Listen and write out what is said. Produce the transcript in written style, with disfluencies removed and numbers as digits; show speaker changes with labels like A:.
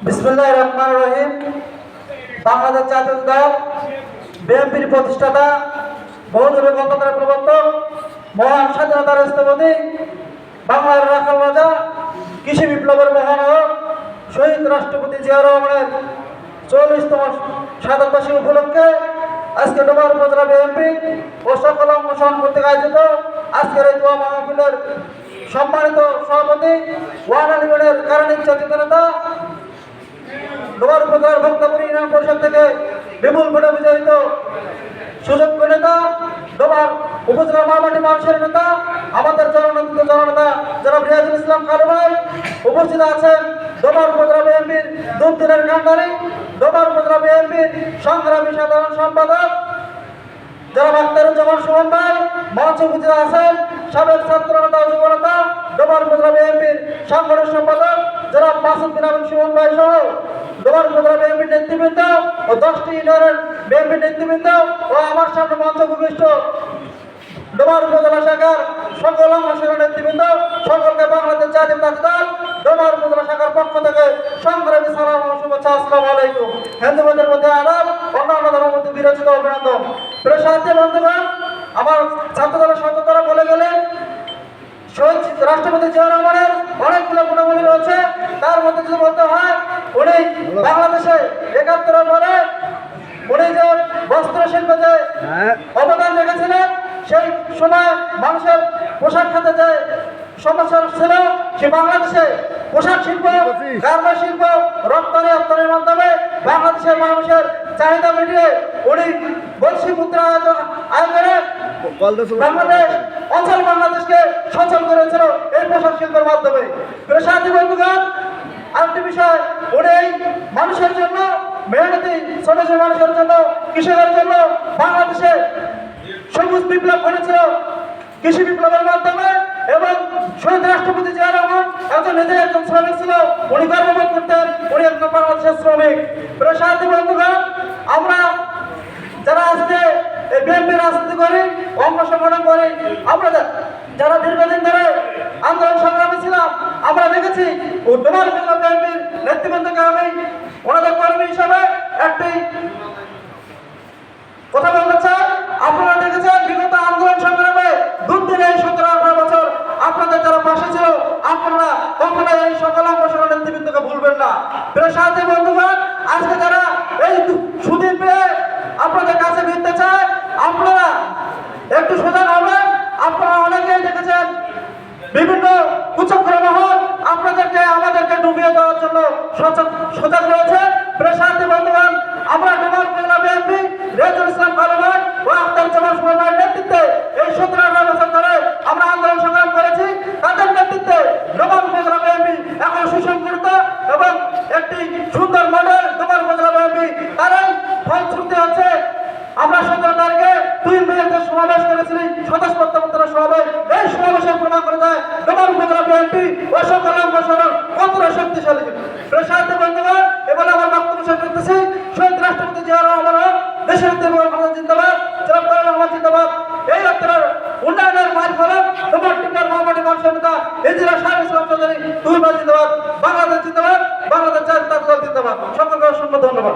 A: বিসমিল্লাহির রহমানির রহিম। বাংলাদেশ জাতীয় দল বিএনপির প্রতিষ্ঠাতা, বহুদলীয় গণতন্ত্রের প্রবর্তক, মহান স্বাধীনতার স্থপতি, বাংলার রাখাল রাজা, কৃষি বিপ্লবের মহানায়ক শহীদ রাষ্ট্রপতি জিয়া রহমানের ৪০তম শাহাদতবার্ষিকী উপলক্ষে আজকে ডোমার উপজেলা বিএনপি ও সকল অংশগ্রহণ কর্তৃক আয়োজিত আজকের এই দোয়া মাহফিলের সম্মানিত সভাপতি, ওয়ান আলিগড়ের কারণ ইচ্ছাকৃত নেতা, ডোমার উপজেলার ভক্তপুর ইউনিয়ন পরিষদ থেকে বিপুল ভোটে বিজয়িত সুযোগ্য নেতা, ডোমার উপজেলার মামাটি মানুষের নেতা, আমাদের জননেতা জনাব রিয়াজুল ইসলাম কালু ভাই। উপস্থিত আছেন ডোমার উপজেলা বিএনপির দুর্দিনের কান্ডারি, ডোমার উপজেলা বিএনপির সংগ্রামী সাধারণ সম্পাদক জনাব আখতারুজ্জামান সুমন ভাই। মঞ্চে উপস্থিত আছেন সাবেক ছাত্র নেতা ও যুব নেতা, ডোমার উপজেলা বিএনপির সাংগঠনিক সম্পাদক জনাব মাসুদ বিন আমিন সুমন ভাই সহ ডোমার উপজেলা বিএনপির নেতৃবৃন্দ ও 10টি ইউনিয়নের বিএনপির নেতৃবৃন্দ ও আমার সামনে মঞ্চ উপবিষ্ট ডোমার উপজেলা শাখার সকল অংশের নেতৃবৃন্দ, সকলকে বাংলাদেশ জাতীয় দল ডোমার উপজেলা শাখার পক্ষ থেকে সংগ্রামী সালাম ও শুভেচ্ছা। আসসালামু আলাইকুম। হিন্দুদের মধ্যে আদাব, অন্যান্য ধর্মের মধ্যে বিরোচিত অভিনন্দন। প্রিয় সাথী বন্ধুগণ, আমার ছাত্র দলের সদস্যরা বলে গেলেন শহীদ রাষ্ট্রপতি জিয়া রহমানের অনেকগুলো গুণাবলী রয়েছে। তার মধ্যে যদি বলতে হয়, উনি বাংলাদেশে ৭১ পরে উনি যে বস্ত্র শিল্পে যে অবদান রেখেছিলেন, সেই সময় মানুষের পোশাক খাতে যে সমস্যা ছিল, সে বাংলাদেশে পোশাক শিল্প, গার্মেন্টস শিল্প রপ্তানির মাধ্যমে বাংলাদেশের মানুষের চাহিদা মিটিয়ে উনি বৈশ্বিক মুদ্রা আয়োজনে বাংলাদেশ অঞ্চল বাংলাদেশকে সচল করেছিল এই পোশাক শিল্পের মাধ্যমে। সাথী বন্ধুগণ, আরেকটি বিষয়, উনি মানুষের জন্য মেহনতি ছোট ছোট মানুষের জন্য, কৃষকের জন্য বাংলাদেশে সবুজ বিপ্লব ঘটেছিল কৃষি বিপ্লবের মাধ্যমে। এবং শহীদ রাষ্ট্রপতি জিয়া রহমান নিজে একজন শ্রমিক ছিল, উনি গর্ববোধ করতেন উনি একজন বাংলাদেশের শ্রমিক। প্রিয় সাথী বন্ধুগণ, আমরা যারা আজকে এই বিএনপি রাজনীতি করি, অংশগ্রহণ করি, আমরা যারা দীর্ঘদিন ধরে আন্দোলন সংগ্রামে ছিলাম, আমরা দেখেছি ডোমার উপজেলা বিএনপির নেতৃবৃন্দকে আমি ওনাদের কর্মী হিসাবে একটি কথা বলতে চাই। আপনারা দেখেছেন বিগত আন্দোলন সংগ্রামে দুর্দিনে এই 17-18 বছর আপনাদের যারা পাশে ছিল, আপনারা কখনো এই সকল অংশগ্রহণ নেতৃবৃন্দকে ভুলবেন না। প্রিয় সাথী বন্ধুগণ, আজকে যারা এই সুদিন পেয়ে আপনাদের কাছে ফিরতে চায়, আপনারা একটু সোজা হবেন। আপনারা অনেকেই দেখেছেন বিভিন্ন কুচক্র মহল আপনাদেরকে আমাদেরকে ডুবিয়ে দেওয়ার জন্য সজাগ রয়েছে। প্রিয় সাথী বন্ধুগণ, আমরা ডোমার উপজেলা বিএনপি রিয়াজুল ইসলাম কালু ভাই ও আখতারুজ্জামান সুমন ভাইয়ের নেতৃত্বে এই 17-18 বছর ধরে আমরা আন্দোলন সংগ্রাম করেছি। তাদের নেতৃত্বে ডোমার উপজেলা বিএনপি এখন সুসংগঠিত এবং একটি সুন্দর মডেল ডোমার উপজেলা বিএনপি তারাই ফলশ্রুতি হচ্ছে। আমরা 17 তারিখে 2 মেয়েতে সমাবেশ করেছিলাম, স্বদেশ প্রত্যাবর্তন সমাবেশ। এই সমাবেশের প্রমাণ করে দেয় ডোমার উপজেলা বিএনপি ও সকল অংশগ্রহণ কতটা শক্তিশালী। সাথী বন্ধুগণ, এবার আমার বক্তব্য শেষ করতেছি। শহীদ রাষ্ট্রপতি জিয়া রহমান দেশের জিন্দাবাদ, জনাব তারেক রহমান জিন্দাবাদ। এই যাত্রার উন্নয়নের মাঝ ফলক ডোমার টিকার মহামাটি মানুষের নেতা ইঞ্জিনিয়ার শাহরুখ ইসলাম চৌধুরী জিন্দাবাদ, বাংলাদেশ জিন্দাবাদ, বাংলাদেশ জাতীয় দল জিন্দাবাদ। সকলকে অসংখ্য ধন্যবাদ।